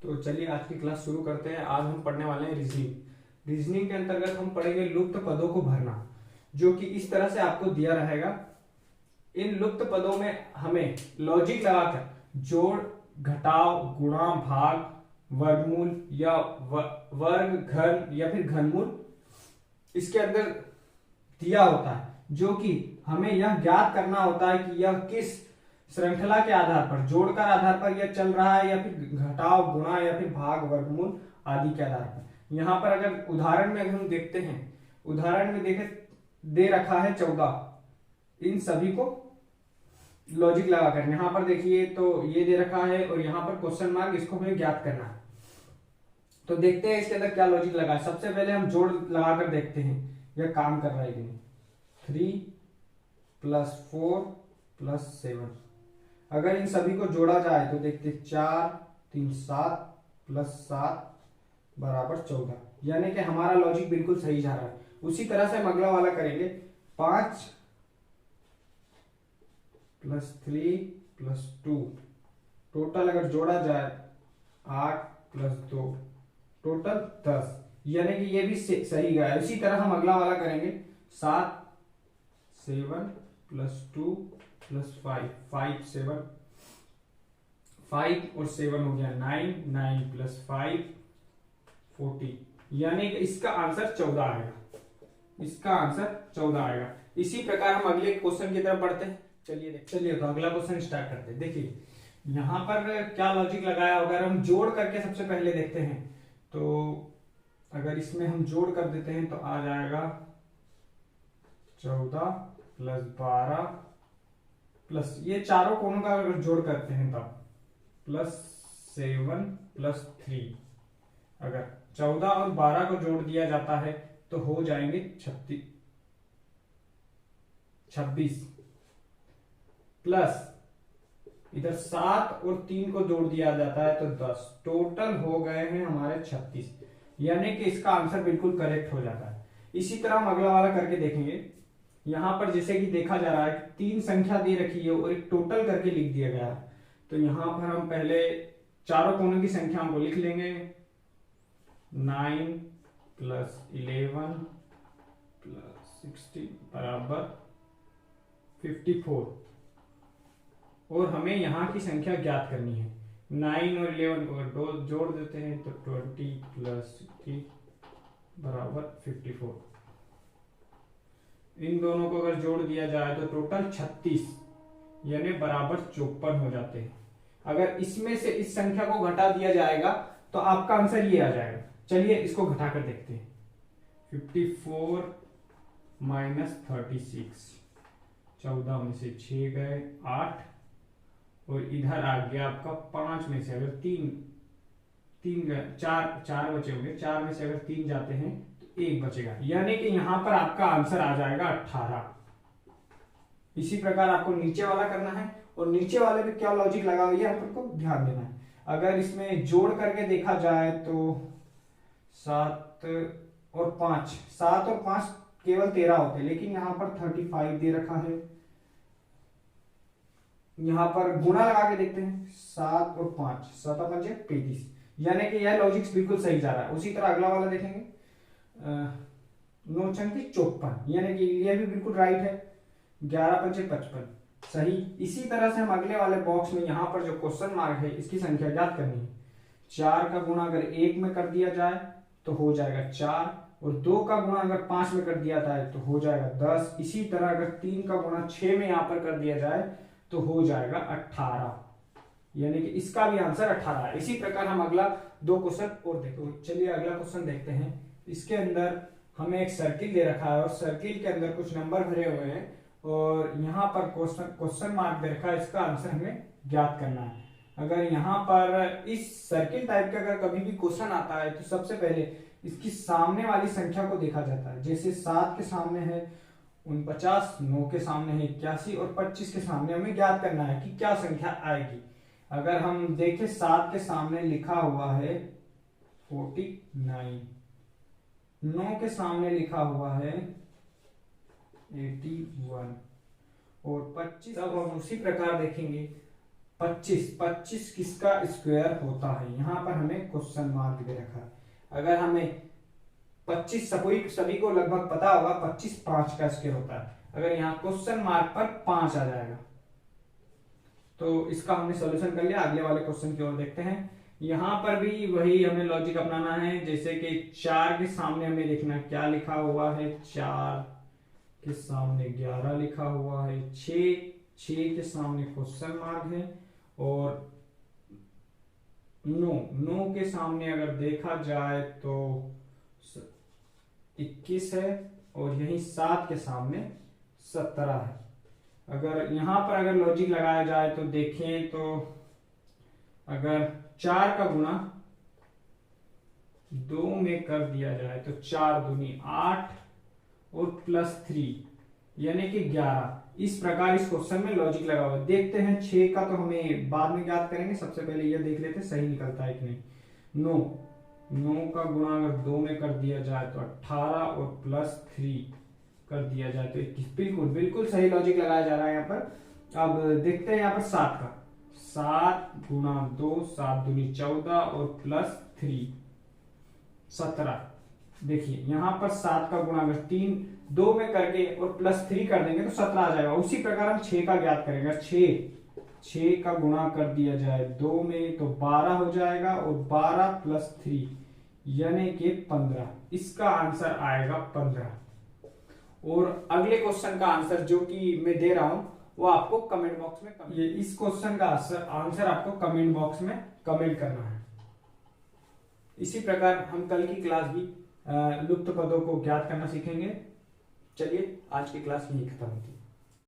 तो चलिए आज की क्लास शुरू करते हैं। आज हम पढ़ने वाले हैं रीजनिंग। रीजनिंग के अंतर्गत हम पढ़ेंगे लुप्त पदों को भरना, जो कि इस तरह से आपको दिया रहेगा। इन लुप्त पदों में हमें लॉजिक लगाकर जोड़, घटाव, गुणा, भाग, वर्गमूल या वर्ग, घन या फिर घनमूल इसके अंदर दिया होता है, जो कि हमें यह ज्ञात करना होता है कि यह किस श्रृंखला के आधार पर, जोड़ का आधार पर यह चल रहा है या फिर घटाव, गुणा या फिर भाग, वर्गमूल आदि के आधार पर। यहाँ पर अगर उदाहरण में अगर हम देखते हैं, उदाहरण में देखे दे रखा है 14। इन सभी को लॉजिक लगाकर यहाँ पर देखिए तो ये दे रखा है और यहाँ पर क्वेश्चन मार्क, इसको हमें ज्ञात करना है। तो देखते हैं इसके अंदर क्या लॉजिक लगा है। सबसे पहले हम जोड़ लगाकर देखते हैं यह काम कर रहा है कि नहीं। 3 + 4 + 7, अगर इन सभी को जोड़ा जाए तो देखते 4 3 7 + 7 = 14, यानी कि हमारा लॉजिक बिल्कुल सही जा रहा है। उसी तरह से हम अगला वाला करेंगे। 5 + 3 + 2, टोटल अगर जोड़ा जाए 8 + 2, टोटल 10, यानी कि ये भी सही गया। इसी तरह हम अगला वाला करेंगे। 7 7 + 2 + 5, 5 7 5 और 7 हो गया 9, 9 + 5 40, यानी कि इसका आंसर 14 आएगा। इसका आंसर 14 आएगा। इसी प्रकार हम अगले क्वेश्चन की तरफ बढ़ते हैं। चलिए तो अगला क्वेश्चन स्टार्ट करते हैं। देखिए यहाँ पर क्या लॉजिक लगाया होगा। अगर हम जोड़ करके सबसे पहले देखते हैं तो अगर इसमें हम जोड़ कर देते हैं तो आ जाएगा 14 + 12 प्लस ये चारों कोणों का अगर जोड़ करते हैं तब +7 + 3, अगर 14 और 12 को जोड़ दिया जाता है तो हो जाएंगे 26 प्लस इधर 7 और 3 को जोड़ दिया जाता है तो 10, टोटल हो गए हैं हमारे 36, यानी कि इसका आंसर बिल्कुल करेक्ट हो जाता है। इसी तरह हम अगला वाला करके देखेंगे। यहां पर जैसे कि देखा जा रहा है कि 3 संख्या दे रखी है और एक टोटल करके लिख दिया गया है, तो यहां पर हम पहले चारों कोनों की संख्याओं को लिख लेंगे। 9 + 11 + 16 = 54, और हमें यहां की संख्या ज्ञात करनी है। 9 और 11 को अगर जोड़ देते हैं तो 20 + 60 = 54। इन दोनों को अगर जोड़ दिया जाए तो टोटल 36, यानी बराबर 54 हो जाते हैं। अगर इसमें से इस संख्या को घटा दिया जाएगा तो आपका आंसर ये आ जाएगा। चलिए इसको घटाकर देखते हैं। 54 - 36, 14 में से 6 गए 8, और इधर आ गया आपका 5 में से अगर 3 गए, 4 बचे होंगे, 4 में से अगर 3 जाते हैं तो 1 बचेगा, यानी कि यहां पर आपका आंसर आ जाएगा 18। इसी प्रकार आपको नीचे वाला करना है, और नीचे वाले में क्या लॉजिक लगा हुआ है आपको ध्यान देना है। अगर इसमें जोड़ करके देखा जाए तो 7 और 5 केवल 13 होते हैं, लेकिन यहां पर 35 दे रखा है। यहां पर गुणा लगा के देखते हैं। 7 और 5, 7 × 5 = 35, यानी कि यह लॉजिक बिल्कुल सही जा रहा है। उसी तरह अगला वाला देखेंगे। 9 × 54, यानी कि यह भी बिल्कुल राइट है। 11 × 5 = 55, सही। इसी तरह से हम अगले वाले बॉक्स में यहाँ पर जो क्वेश्चन मार्क है इसकी संख्या ज्ञात करनी है। 4 का गुणा अगर 1 में कर दिया जाए तो हो जाएगा 4, और 2 का गुणा अगर 5 में कर दिया जाए तो हो जाएगा 10। इसी तरह अगर 3 का गुणा 6 में यहाँ पर कर दिया जाए तो हो जाएगा 18, यानी कि इसका भी आंसर 18 है। इसी प्रकार हम अगला 2 क्वेश्चन और देखते हैं। चलिए अगला क्वेश्चन देखते हैं। इसके अंदर हमें एक सर्किल दे रखा है और सर्किल के अंदर कुछ नंबर भरे हुए हैं, और यहाँ पर क्वेश्चन मार्क दे रखा है। इसका आंसर हमें ज्ञात करना है। अगर यहाँ पर इस सर्किल टाइप का अगर कभी भी क्वेश्चन आता है तो सबसे पहले इसकी सामने वाली संख्या को देखा जाता है। जैसे 7 के सामने है 49, 9 के सामने है 81 और 25 के सामने हमें ज्ञात करना है कि क्या संख्या आएगी। अगर हम देखें 7 के सामने लिखा हुआ है 49, 9 के सामने लिखा हुआ है 81, और 25, अब हम उसी प्रकार देखेंगे 25, 25 किसका स्क्वायर होता है? यहाँ पर हमें क्वेश्चन मार्क दे रखा है। अगर हमें 25 सभी को लगभग पता होगा 25 5 का स्क्वायर होता है। अगर यहाँ क्वेश्चन मार्क पर 5 आ जाएगा तो इसका हमने सॉल्यूशन कर लिया। अगले वाले क्वेश्चन की ओर देखते हैं। यहाँ पर भी वही हमें लॉजिक अपनाना है, जैसे कि 4 के सामने हमें देखना क्या लिखा हुआ है। 4 के सामने 11 लिखा हुआ है। 6 के सामने क्वेश्चन मार्क है। और 9 के सामने अगर देखा जाए तो 21 है। और यही 7 के सामने 17 है। अगर यहां पर अगर लॉजिक लगाया जाए तो देखें तो अगर 4 का गुणा 2 में कर दिया जाए तो 4 दूनी 8 और +3 यानी कि 11। इस प्रकार इस क्वेश्चन में लॉजिक लगा हुआ है। देखते हैं 6 का तो हमें बाद में ज्ञात करेंगे, सबसे पहले यह देख लेते सही निकलता है कि नहीं। 9 का गुणा अगर 2 में कर दिया जाए तो 18 और +3 कर दिया जाए तो 21। बिल्कुल बिल्कुल सही लॉजिक लगाया जा रहा है यहाँ पर। अब देखते हैं यहाँ पर 7 का। 7 गुणा 2, 7 दूनी 14 और +3 17। देखिए यहाँ पर 7 का गुणा अगर 2 में करके और +3 कर देंगे तो 17 आ जाएगा। उसी प्रकार हम 6 का ज्ञात करेंगे। 6 का गुणा कर दिया जाए 2 में तो 12 हो जाएगा और 12 +3 यानी कि 15। इसका आंसर आएगा 15। और अगले क्वेश्चन का आंसर जो कि मैं दे रहा हूं वो आपको कमेंट बॉक्स में ये इस क्वेश्चन का आंसर आपको कमेंट बॉक्स में कमेंट करना है। इसी प्रकार हम कल की क्लास भी लुप्त पदों को ज्ञात करना सीखेंगे। चलिए आज की क्लास यही खत्म होती है।